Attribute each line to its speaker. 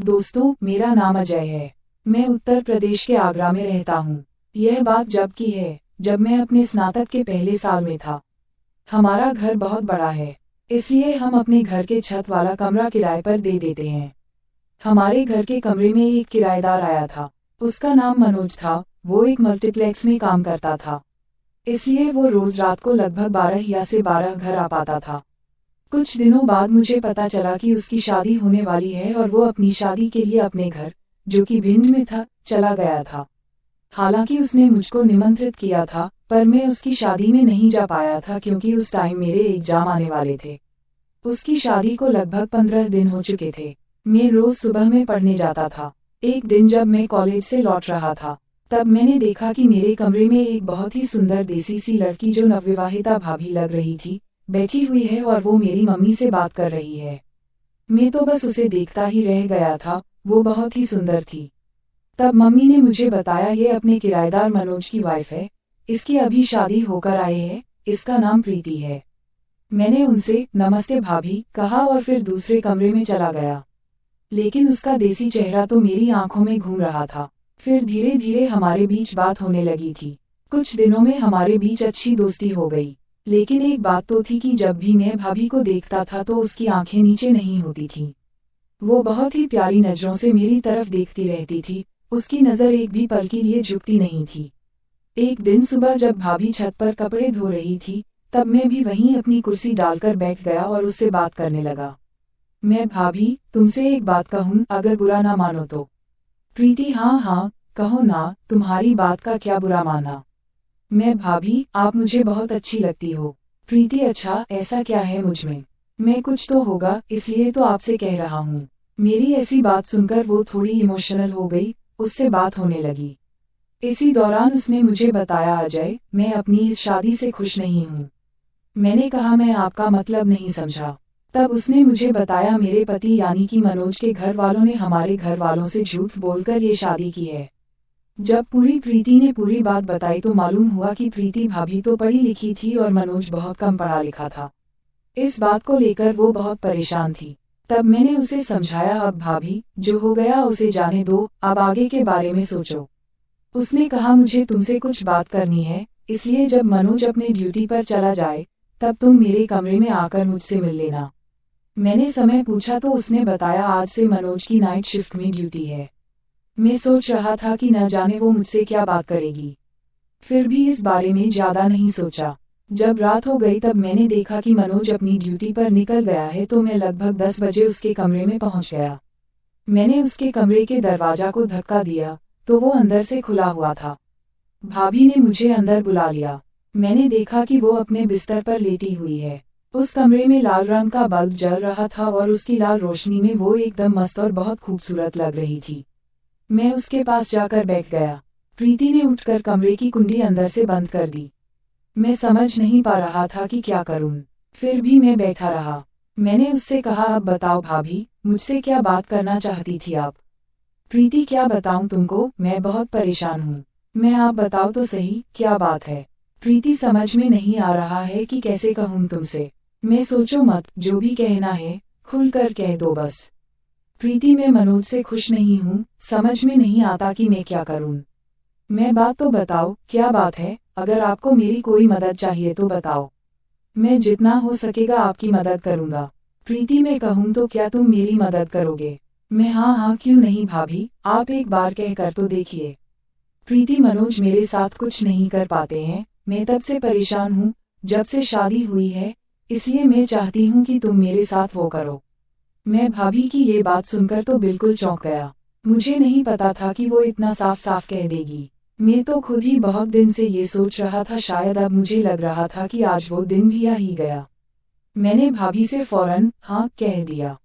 Speaker 1: दोस्तों, मेरा नाम अजय है। मैं उत्तर प्रदेश के आगरा में रहता हूँ। यह बात जब की है, जब मैं अपने स्नातक के पहले साल में था। हमारा घर बहुत बड़ा है, इसलिए हम अपने घर के छत वाला कमरा किराए पर दे देते हैं। हमारे घर के कमरे में एक किराएदार आया था। उसका नाम मनोज था। वो एक मल्टीप्लेक्स में काम करता था, इसलिए वो रोज रात को लगभग 12 या से 12 घर आ पाता था। कुछ दिनों बाद मुझे पता चला कि उसकी शादी होने वाली है और वो अपनी शादी के लिए अपने घर, जो कि भिंड में था, चला गया था। हालांकि उसने मुझको निमंत्रित किया था, पर मैं उसकी शादी में नहीं जा पाया था क्योंकि उस टाइम मेरे एग्जाम आने वाले थे। उसकी शादी को लगभग 15 दिन हो चुके थे। मैं रोज सुबह में पढ़ने जाता था। एक दिन जब मैं कॉलेज से लौट रहा था, तब मैंने देखा कि मेरे कमरे में एक बहुत ही सुंदर देसी सी लड़की, जो नवविवाहिता भाभी लग रही थी, बैठी हुई है और वो मेरी मम्मी से बात कर रही है। मैं तो बस उसे देखता ही रह गया था। वो बहुत ही सुंदर थी। तब मम्मी ने मुझे बताया, ये अपने किराएदार मनोज की वाइफ है। इसकी अभी शादी होकर आए है। इसका नाम प्रीति है। मैंने उनसे नमस्ते भाभी कहा और फिर दूसरे कमरे में चला गया। लेकिन उसका देसी चेहरा तो मेरी आंखों में घूम रहा था। फिर धीरे धीरे हमारे बीच बात होने लगी थी। कुछ दिनों में हमारे बीच अच्छी दोस्ती हो गई। लेकिन एक बात तो थी कि जब भी मैं भाभी को देखता था तो उसकी आंखें नीचे नहीं होती थीं। वो बहुत ही प्यारी नजरों से मेरी तरफ देखती रहती थी। उसकी नज़र एक भी पल के लिए झुकती नहीं थी। एक दिन सुबह जब भाभी छत पर कपड़े धो रही थी, तब मैं भी वहीं अपनी कुर्सी डालकर बैठ गया और उससे बात करने लगा। मैं भाभी, तुमसे एक बात कहूँ, अगर बुरा ना मानो तो। प्रीति हाँ हाँ कहो ना, तुम्हारी बात का क्या बुरा माना। मैं भाभी, आप मुझे बहुत अच्छी लगती हो। प्रीति अच्छा, ऐसा क्या है मुझ में। मैं कुछ तो होगा, इसलिए तो आपसे कह रहा हूँ। मेरी ऐसी बात सुनकर वो थोड़ी इमोशनल हो गई। उससे बात होने लगी। इसी दौरान उसने मुझे बताया, अजय, मैं अपनी इस शादी से खुश नहीं हूँ। मैंने कहा, मैं आपका मतलब नहीं समझा। तब उसने मुझे बताया, मेरे पति यानी कि मनोज के घर वालों ने हमारे घर वालों से झूठ बोलकर ये शादी की है। जब प्रीति ने पूरी बात बताई तो मालूम हुआ कि प्रीति भाभी तो पढ़ी लिखी थी और मनोज बहुत कम पढ़ा लिखा था। इस बात को लेकर वो बहुत परेशान थी। तब मैंने उसे समझाया, अब भाभी, जो हो गया उसे जाने दो, अब आगे के बारे में सोचो। उसने कहा, मुझे तुमसे कुछ बात करनी है, इसलिए जब मनोज अपने ड्यूटी पर चला जाए, तब तुम मेरे कमरे में आकर मुझसे मिल लेना। मैंने समय पूछा तो उसने बताया, आज से मनोज की नाइट शिफ्ट में ड्यूटी है। मैं सोच रहा था कि न जाने वो मुझसे क्या बात करेगी। फिर भी इस बारे में ज्यादा नहीं सोचा। जब रात हो गई तब मैंने देखा कि मनोज अपनी ड्यूटी पर निकल गया है, तो मैं लगभग 10 बजे उसके कमरे में पहुंच गया। मैंने उसके कमरे के दरवाजा को धक्का दिया तो वो अंदर से खुला हुआ था। भाभी ने मुझे अंदर बुला लिया। मैंने देखा कि वो अपने बिस्तर पर लेटी हुई है। उस कमरे में लाल रंग का बल्ब जल रहा था और उसकी लाल रोशनी में वो एकदम मस्त और बहुत खूबसूरत लग रही थी। मैं उसके पास जाकर बैठ गया। प्रीति ने उठकर कमरे की कुंडी अंदर से बंद कर दी। मैं समझ नहीं पा रहा था कि क्या करूं। फिर भी मैं बैठा रहा। मैंने उससे कहा, अब बताओ भाभी, मुझसे क्या बात करना चाहती थी आप। प्रीति क्या बताऊं तुमको, मैं बहुत परेशान हूँ। मैं आप बताओ तो सही, क्या बात है। प्रीति समझ में नहीं आ रहा है कि कैसे कहूँ तुमसे। मैं सोचो मत, जो भी कहना है खुलकर कह दो बस। प्रीति, मैं मनोज से खुश नहीं हूँ, समझ में नहीं आता कि मैं क्या करूँ। मैं बात तो बताओ, क्या बात है। अगर आपको मेरी कोई मदद चाहिए तो बताओ। मैं जितना हो सकेगा आपकी मदद करूँगा। प्रीति, मैं कहूँ तो क्या तुम मेरी मदद करोगे। मैं हाँ हाँ क्यों नहीं भाभी, आप एक बार कह कर तो देखिए। प्रीति, मनोज मेरे साथ कुछ नहीं कर पाते हैं। मैं तब से परेशान हूँ जब से शादी हुई है, इसलिए मैं चाहती हूँ कि तुम मेरे साथ वो करो। मैं भाभी की ये बात सुनकर तो बिल्कुल चौंक गया। मुझे नहीं पता था कि वो इतना साफ साफ कह देगी। मैं तो खुद ही बहुत दिन से ये सोच रहा था, शायद अब मुझे लग रहा था कि आज वो दिन भी आ ही गया। मैंने भाभी से फौरन हाँ कह दिया।